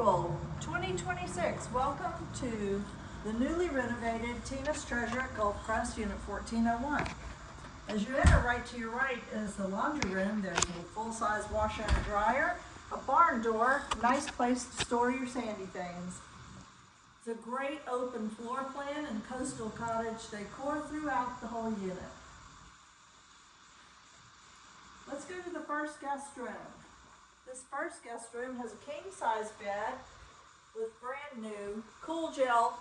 April 2026. Welcome to the newly renovated Tina's Treasure at Gulf Crest, Unit 1401. As you enter, right to your right is the laundry room. There's a full-size washer and dryer, a barn door, nice place to store your sandy things. It's a great open floor plan and coastal cottage decor throughout the whole unit. Let's go to the first guest room. This first guest room has a king-size bed with brand new cool gel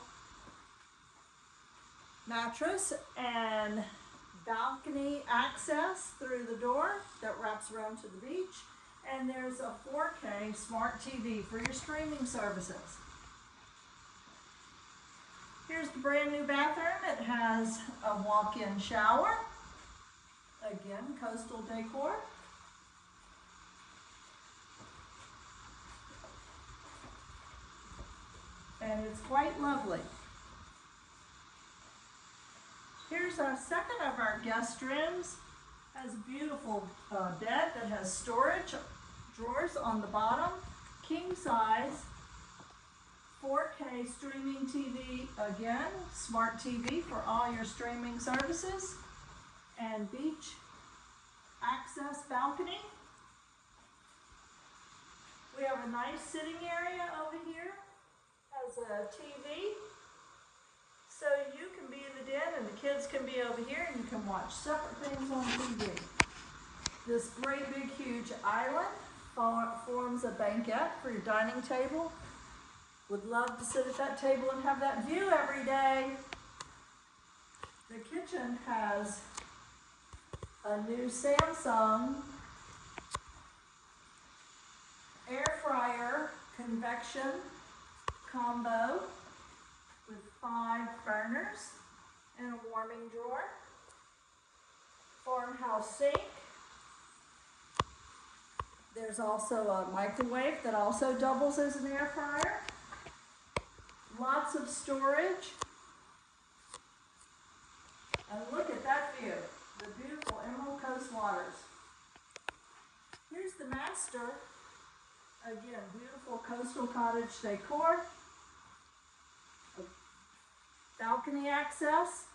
mattress and balcony access through the door that wraps around to the beach. And there's a 4K smart TV for your streaming services. Here's the brand new bathroom. It has a walk-in shower. Again, coastal decor. And it's quite lovely. Here's our second of our guest rooms. Has a beautiful bed that has storage drawers on the bottom, king size, 4K streaming TV, again, smart TV for all your streaming services, and beach access balcony. We have a nice sitting area over here. Has a TV, so you can be in the den and the kids can be over here and you can watch separate things on TV. This great big huge island forms a banquette for your dining table. Would love to sit at that table and have that view every day. The kitchen has a new Samsung air fryer convection combo with 5 burners and a warming drawer, farmhouse sink. There's also a microwave that also doubles as an air fryer. Lots of storage. And look at that view, the beautiful Emerald Coast waters. Here's the master. Again, beautiful coastal cottage decor. Balcony access,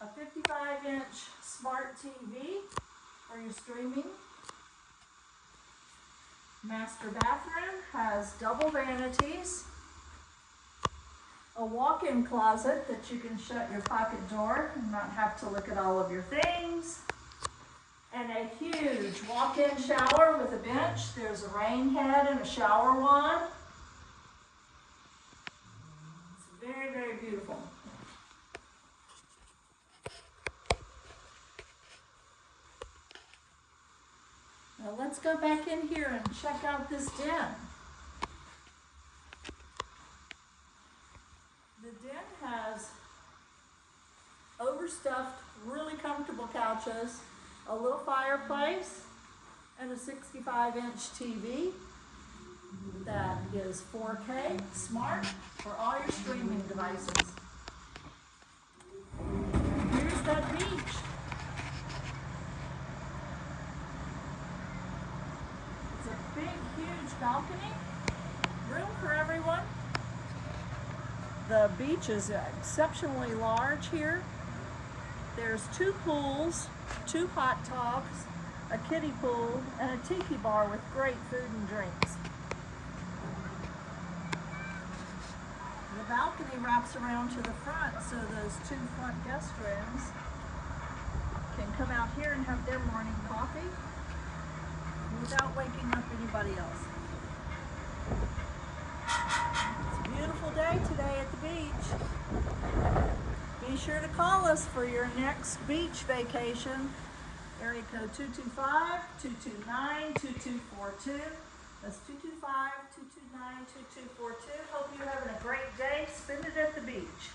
a 55-inch smart TV for your streaming. Master bathroom has double vanities, a walk-in closet that you can shut your pocket door and not have to look at all of your things, and a huge walk-in shower with a bench. There's a rain head and a shower wand. Very, very beautiful. Now let's go back in here and check out this den. The den has overstuffed, really comfortable couches, a little fireplace, and a 65-inch TV. That is 4K smart for all your streaming devices. Here's that beach. It's a big, huge balcony. Room for everyone. The beach is exceptionally large here. There's 2 pools, 2 hot tubs, a kiddie pool, and a tiki bar with great food and drinks. The balcony wraps around to the front, so those 2 front guest rooms can come out here and have their morning coffee without waking up anybody else. It's a beautiful day today at the beach. Be sure to call us for your next beach vacation. Area code 225-229-2242. That's 225-229-2242. Hope you're having a great day. Spend it at the beach.